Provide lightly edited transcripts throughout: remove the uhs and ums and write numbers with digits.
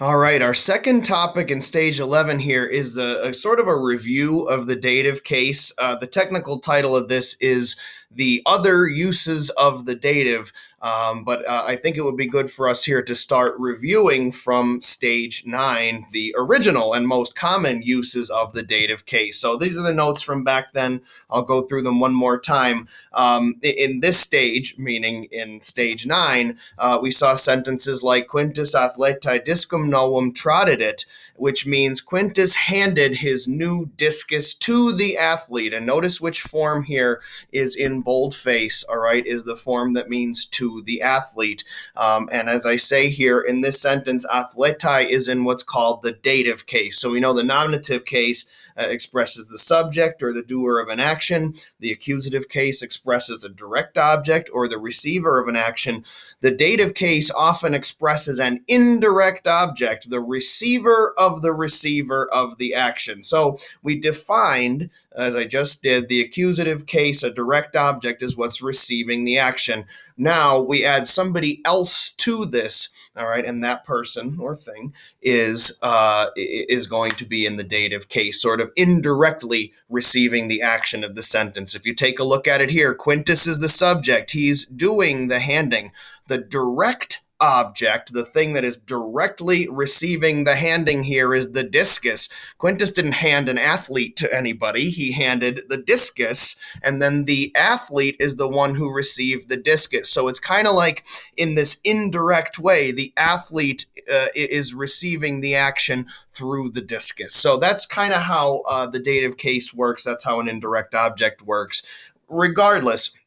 All right, our second topic in stage 11 here is a sort of a review of the dative case. The technical title of this is the other uses of the dative, but I think it would be good for us here to start reviewing from stage 9 the original and most common uses of the dative case. So these are the notes from back then. I'll go through them one more time. In this stage, meaning in stage 9, we saw sentences like Quintus athletae discum novum tradidit, which means Quintus handed his new discus to the athlete. And notice which form here is in boldface, all right, is the form that means to the athlete. And as I say here in this sentence, athletae is in what's called the dative case. So we know the nominative case expresses the subject or the doer of an action. The accusative case expresses a direct object or the receiver of an action. The dative case often expresses an indirect object, the receiver of the action. So we defined, as I just did, the accusative case, a direct object is what's receiving the action. Now we add somebody else to this. All right, and that person or thing is going to be in the dative case, sort of indirectly receiving the action of the sentence. If you take a look at it here, Quintus is the subject. He's doing the handing. The direct object, the thing that is directly receiving the handing here, is the discus. Quintus didn't hand an athlete to anybody. He handed the discus, and then the athlete is the one who received the discus. So it's kind of like in this indirect way, the athlete is receiving the action through the discus. So that's kind of how the dative case works. That's how an indirect object works. Regardless,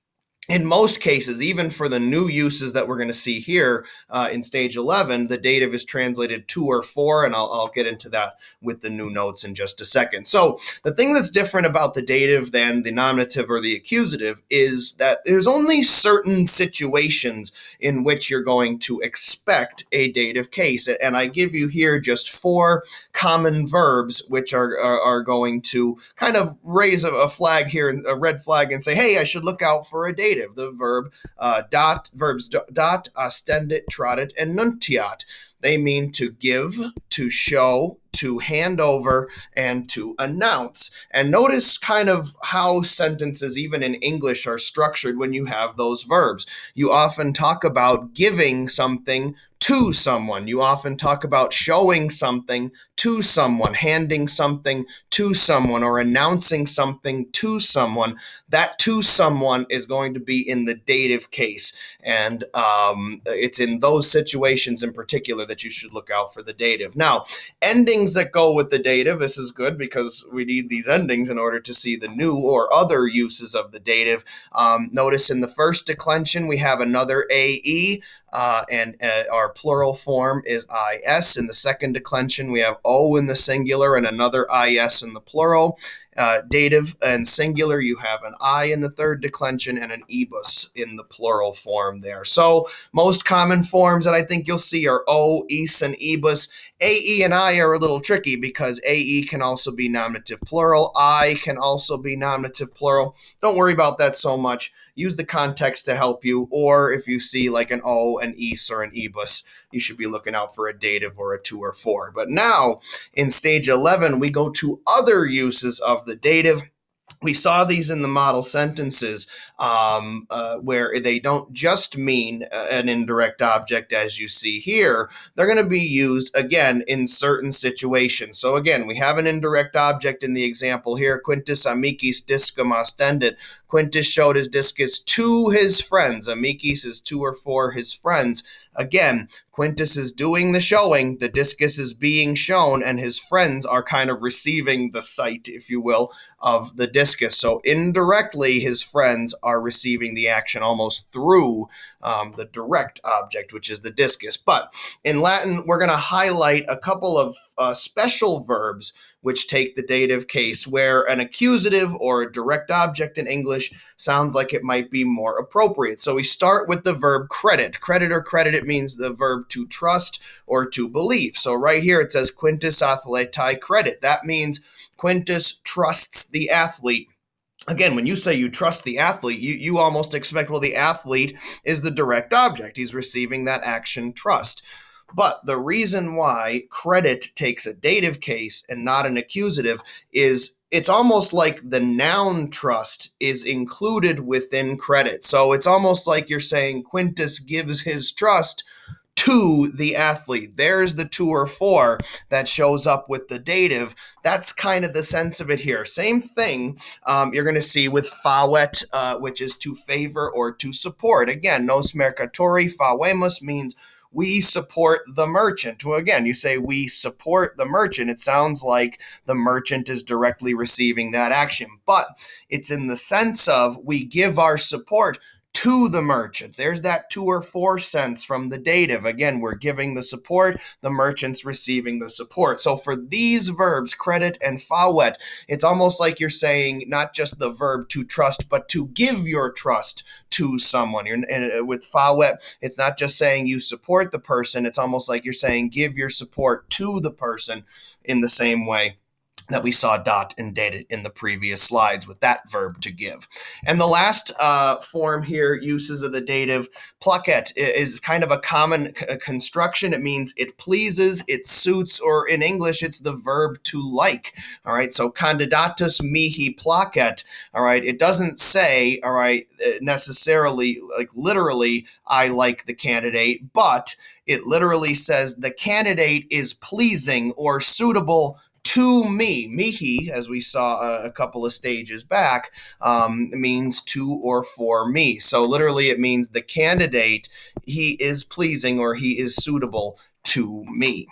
in most cases, even for the new uses that we're going to see here in stage 11, the dative is translated to or for, and I'll get into that with the new notes in just a second. So the thing that's different about the dative than the nominative or the accusative is that there's only certain situations in which you're going to expect a dative case. And I give you here just 4 common verbs which are going to kind of raise a flag here, a red flag, and say, hey, I should look out for a dative. The verbs dot, ostendit, tradit, and nuntiat. They mean to give, to show, to hand over, and to announce. And notice kind of how sentences, even in English, are structured when you have those verbs. You often talk about giving something to someone. You often talk about showing something to someone, handing something to someone, or announcing something to someone. That to someone is going to be in the dative case. And it's in those situations in particular that you should look out for the dative. Now, endings that go with the dative, this is good because we need these endings in order to see the new or other uses of the dative. Notice in the first declension, we have another AE. And our plural form is is. In the second declension, we have O in the singular and another is in the plural. Dative and singular, you have an I in the third declension and an ibus in the plural form there. So most common forms that I think you'll see are O, is, and ibus. AE and I are a little tricky because AE can also be nominative plural. I can also be nominative plural. Don't worry about that so much. Use the context to help you, or if you see like an O, an is, or an ibus, you should be looking out for a dative or a to or for. But now, in stage 11, we go to other uses of the dative. We saw these in the model sentences where they don't just mean an indirect object as you see here. They're going to be used, again, in certain situations. So again, we have an indirect object in the example here. Quintus amicis discum ostendit. Quintus showed his discus to his friends. Amicis is to or for his friends. Again, Quintus is doing the showing, the discus is being shown, and his friends are kind of receiving the sight, if you will, of the discus. So indirectly, his friends are receiving the action almost through the direct object, which is the discus. But in Latin, we're going to highlight a couple of special verbs which take the dative case, where an accusative or a direct object in English sounds like it might be more appropriate. So we start with the verb credit. Credit or credited means the verb to trust or to believe. So right here it says Quintus athletae credit. That means Quintus trusts the athlete. Again, when you say you trust the athlete, you almost expect, well, the athlete is the direct object. He's receiving that action trust. But the reason why credit takes a dative case and not an accusative is it's almost like the noun trust is included within credit. So it's almost like you're saying Quintus gives his trust to the athlete. There's the to or for that shows up with the dative. That's kind of the sense of it here. Same thing you're going to see with fawet, which is to favor or to support. Again, nos mercatori favemus means we support the merchant. Well, again, you say we support the merchant. It sounds like the merchant is directly receiving that action, but it's in the sense of we give our support to the merchant. There's that to or for sense from the dative. Again, we're giving the support, the merchant's receiving the support. So for these verbs, credit and fawet, it's almost like you're saying not just the verb to trust, but to give your trust to someone. And with fawet, it's not just saying you support the person, it's almost like you're saying give your support to the person in the same way that we saw dot and dated in the previous slides with that verb to give. And the last form here, uses of the dative, plaquet, is kind of a common construction. It means it pleases, it suits, or in English, it's the verb to like. All right, so candidatus mihi placet. All right, it doesn't say, all right, necessarily, like literally, I like the candidate, but it literally says the candidate is pleasing or suitable to me. Mihi, as we saw a couple of stages back, means to or for me. So literally it means the candidate, he is pleasing or he is suitable to me.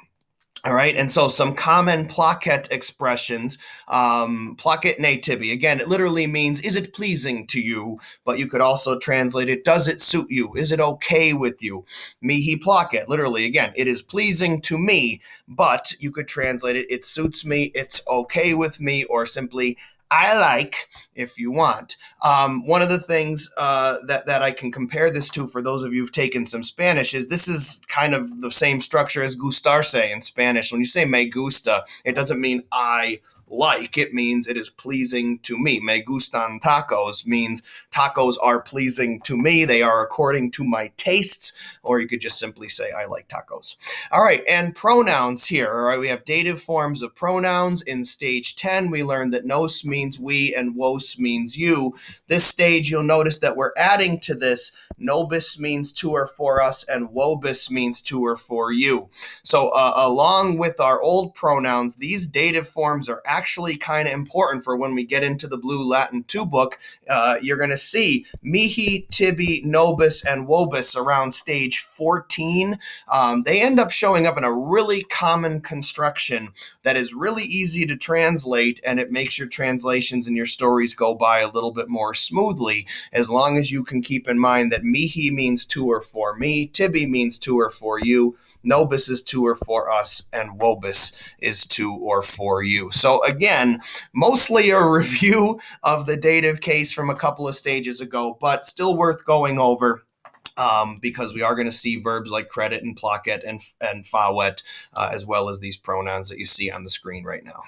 All right, and so some common plaquet expressions, plaquet ne tibi. Again, it literally means, is it pleasing to you? But you could also translate it, does it suit you? Is it okay with you? Mihi plaquet, literally, again, it is pleasing to me, but you could translate it, it suits me, it's okay with me, or simply, I like, if you want. One of the things that I can compare this to for those of you who've taken some Spanish is this is kind of the same structure as gustarse in Spanish. When you say me gusta, it doesn't mean I like, it means it is pleasing to me. Me gustan tacos means tacos are pleasing to me. They are according to my tastes, or you could just simply say I like tacos. All right, and pronouns here. All right, we have dative forms of pronouns. In stage 10, we learned that nos means we and vos means you. This stage, you'll notice that we're adding to this. Nobis means to or for us, and vobis means to or for you. So along with our old pronouns, these dative forms are actually kind of important for when we get into the Blue Latin 2 book. You're going to see mihi, tibi, nobis, and vobis around stage 14. They end up showing up in a really common construction that is really easy to translate, and it makes your translations and your stories go by a little bit more smoothly, as long as you can keep in mind that mihi means to or for me, tibi means to or for you, nobis is to or for us, and vobis is to or for you. So again, mostly a review of the dative case from a couple of stages ago, but still worth going over. Because we are going to see verbs like credit and plaquet and fawet, as well as these pronouns that you see on the screen right now.